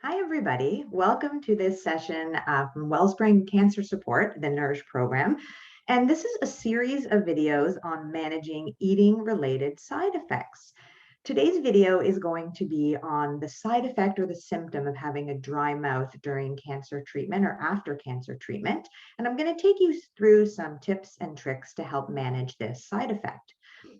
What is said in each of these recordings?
Hi, everybody. Welcome to this session from Wellspring Cancer Support, the Nourish program. And this is a series of videos on managing eating-related side effects. Today's video is going to be on the side effect or the symptom of having a dry mouth during cancer treatment or after cancer treatment. And I'm going to take you through some tips and tricks to help manage this side effect.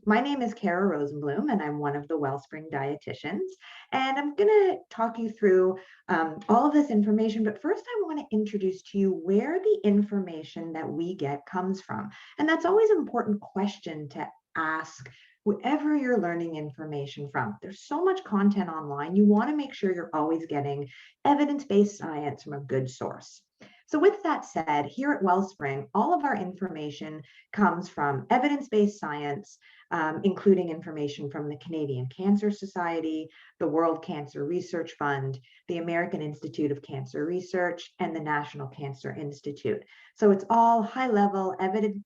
My name is Kara Rosenblum, and I'm one of the Wellspring dietitians. And I'm going to talk you through all of this information. But first, I want to introduce to you where the information that we get comes from. And that's always an important question to ask whoever you're learning information from. There's so much content online. You want to make sure you're always getting evidence-based science from a good source. So with that said, here at Wellspring, all of our information comes from evidence-based science, including information from the Canadian Cancer Society, the World Cancer Research Fund, the American Institute of Cancer Research, and the National Cancer Institute. So it's all high-level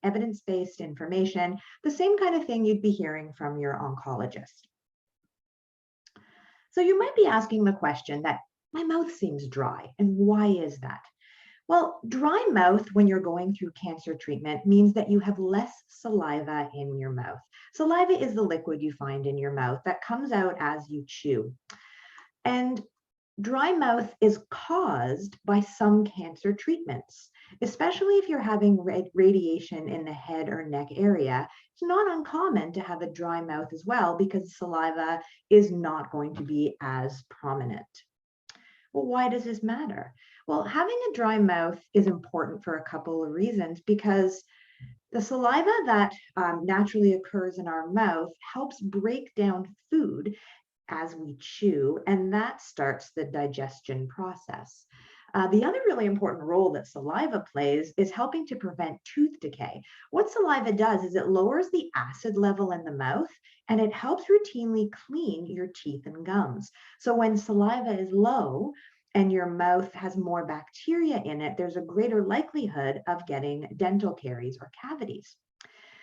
evidence-based information, the same kind of thing you'd be hearing from your oncologist. So you might be asking the question that my mouth seems dry, and why is that? Well, dry mouth when you're going through cancer treatment means that you have less saliva in your mouth. Saliva is the liquid you find in your mouth that comes out as you chew. And dry mouth is caused by some cancer treatments, especially if you're having radiation in the head or neck area. It's not uncommon to have a dry mouth as well because saliva is not going to be as prominent. Well, why does this matter? Well, having a dry mouth is important for a couple of reasons because the saliva that naturally occurs in our mouth helps break down food as we chew, and that starts the digestion process. The other really important role that saliva plays is helping to prevent tooth decay. What saliva does is it lowers the acid level in the mouth and it helps routinely clean your teeth and gums. So when saliva is low and your mouth has more bacteria in it, there's a greater likelihood of getting dental caries or cavities.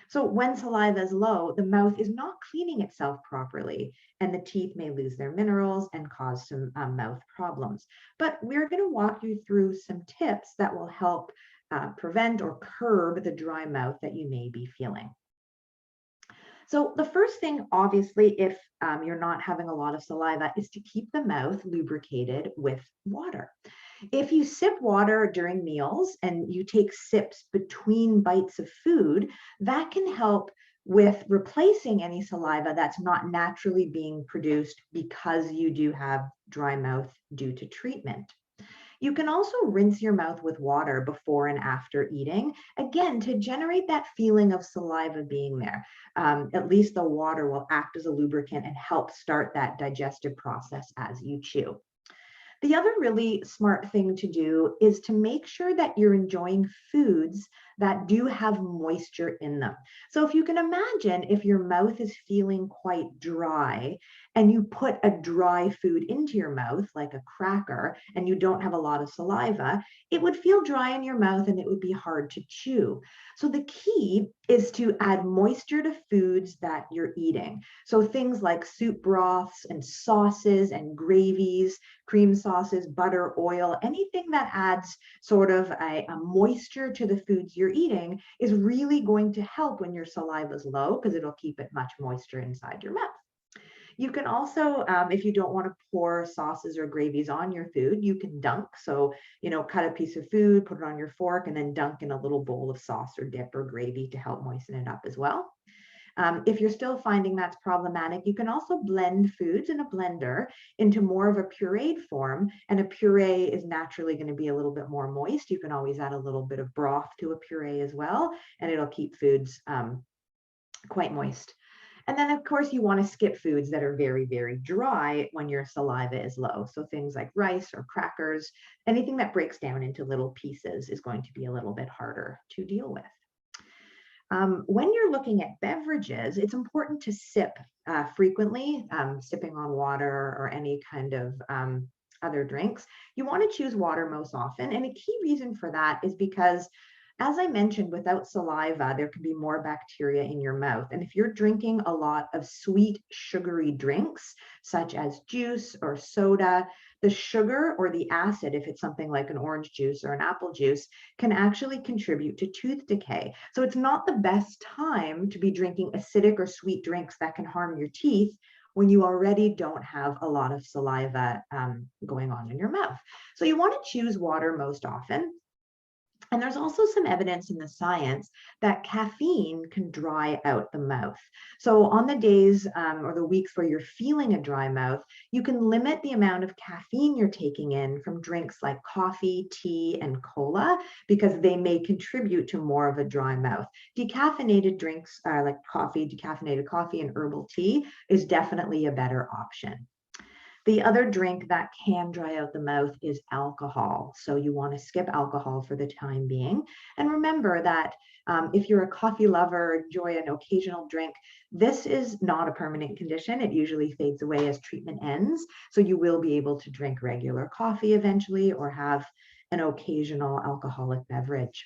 So when saliva is low, the mouth is not cleaning itself properly, and the teeth may lose their minerals and cause some mouth problems. But we're going to walk you through some tips that will help prevent or curb the dry mouth that you may be feeling. So the first thing, obviously, if you're not having a lot of saliva, is to keep the mouth lubricated with water. If you sip water during meals and you take sips between bites of food, that can help with replacing any saliva that's not naturally being produced because you do have dry mouth due to treatment. You can also rinse your mouth with water before and after eating, again, to generate that feeling of saliva being there. At least the water will act as a lubricant and help start that digestive process as you chew. The other really smart thing to do is to make sure that you're enjoying foods that do have moisture in them. So if you can imagine if your mouth is feeling quite dry and you put a dry food into your mouth, like a cracker, and you don't have a lot of saliva, it would feel dry in your mouth and it would be hard to chew. So the key is to add moisture to foods that you're eating. So things like soup broths and sauces and gravies, cream sauces, butter, oil, anything that adds sort of a moisture to the foods you're eating is really going to help when your saliva is low because it'll keep it much moisture inside your mouth. You can also, if you don't want to pour sauces or gravies on your food, you can dunk. So, cut a piece of food, put it on your fork, and then dunk in a little bowl of sauce or dip or gravy to help moisten it up as well. If you're still finding that's problematic, you can also blend foods in a blender into more of a pureed form. And a puree is naturally going to be a little bit more moist. You can always add a little bit of broth to a puree as well, and it'll keep foods quite moist. And then, of course, you want to skip foods that are very, very dry when your saliva is low. So things like rice or crackers, anything that breaks down into little pieces is going to be a little bit harder to deal with. When you're looking at beverages, it's important to sip frequently, sipping on water or any kind of other drinks. You want to choose water most often. And a key reason for that is because As I mentioned, without saliva, there can be more bacteria in your mouth. And if you're drinking a lot of sweet, sugary drinks, such as juice or soda, the sugar or the acid, if it's something like an orange juice or an apple juice, can actually contribute to tooth decay. So it's not the best time to be drinking acidic or sweet drinks that can harm your teeth when you already don't have a lot of saliva going on in your mouth. So you want to choose water most often. And there's also some evidence in the science that caffeine can dry out the mouth. So, on the days or the weeks where you're feeling a dry mouth, you can limit the amount of caffeine you're taking in from drinks like coffee, tea, and cola because they may contribute to more of a dry mouth. Decaffeinated drinks like coffee, decaffeinated coffee, and herbal tea is definitely a better option. The other drink that can dry out the mouth is alcohol. So you want to skip alcohol for the time being. And remember that if you're a coffee lover, enjoy an occasional drink, this is not a permanent condition. It usually fades away as treatment ends. So you will be able to drink regular coffee eventually or have an occasional alcoholic beverage.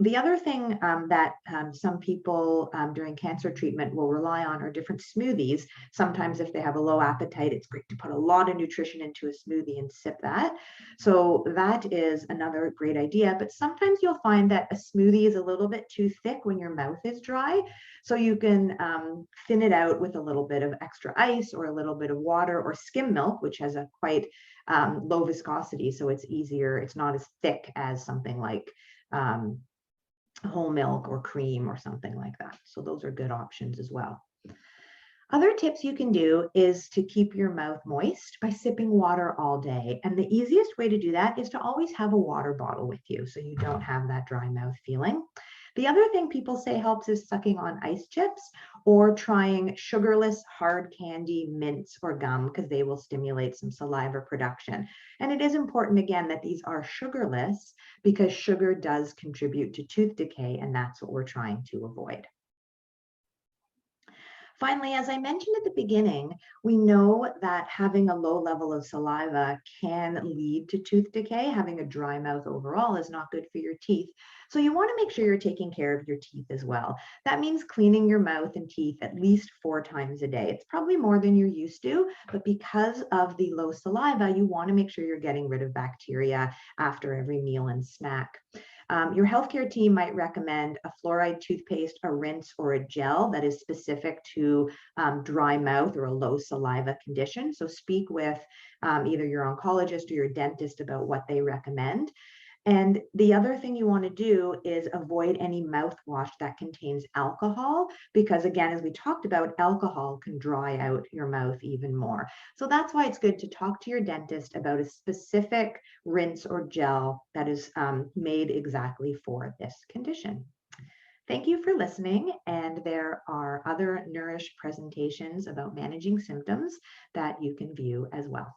The other thing that some people during cancer treatment will rely on are different smoothies. Sometimes if they have a low appetite, it's great to put a lot of nutrition into a smoothie and sip that. So that is another great idea. But sometimes you'll find that a smoothie is a little bit too thick when your mouth is dry. So you can thin it out with a little bit of extra ice or a little bit of water or skim milk, which has a quite low viscosity. So it's easier. It's not as thick as something like um, whole milk or cream or something like that. So those are good options as well. Other tips you can do is to keep your mouth moist by sipping water all day. And the easiest way to do that is to always have a water bottle with you so you don't have that dry mouth feeling. The other thing people say helps is sucking on ice chips or trying sugarless hard candy, mints, or gum because they will stimulate some saliva production. And it is important, again, that these are sugarless because sugar does contribute to tooth decay, and that's what we're trying to avoid. Finally, as I mentioned at the beginning, we know that having a low level of saliva can lead to tooth decay. Having a dry mouth overall is not good for your teeth. So you want to make sure you're taking care of your teeth as well. That means cleaning your mouth and teeth at least 4 times a day. It's probably more than you're used to, but because of the low saliva, you want to make sure you're getting rid of bacteria after every meal and snack. Your healthcare team might recommend a fluoride toothpaste, a rinse, or a gel that is specific to dry mouth or a low saliva condition. So speak with either your oncologist or your dentist about what they recommend. And the other thing you want to do is avoid any mouthwash that contains alcohol, because again, as we talked about, alcohol can dry out your mouth even more. So that's why it's good to talk to your dentist about a specific rinse or gel that is made exactly for this condition. Thank you for listening. And there are other Nourish presentations about managing symptoms that you can view as well.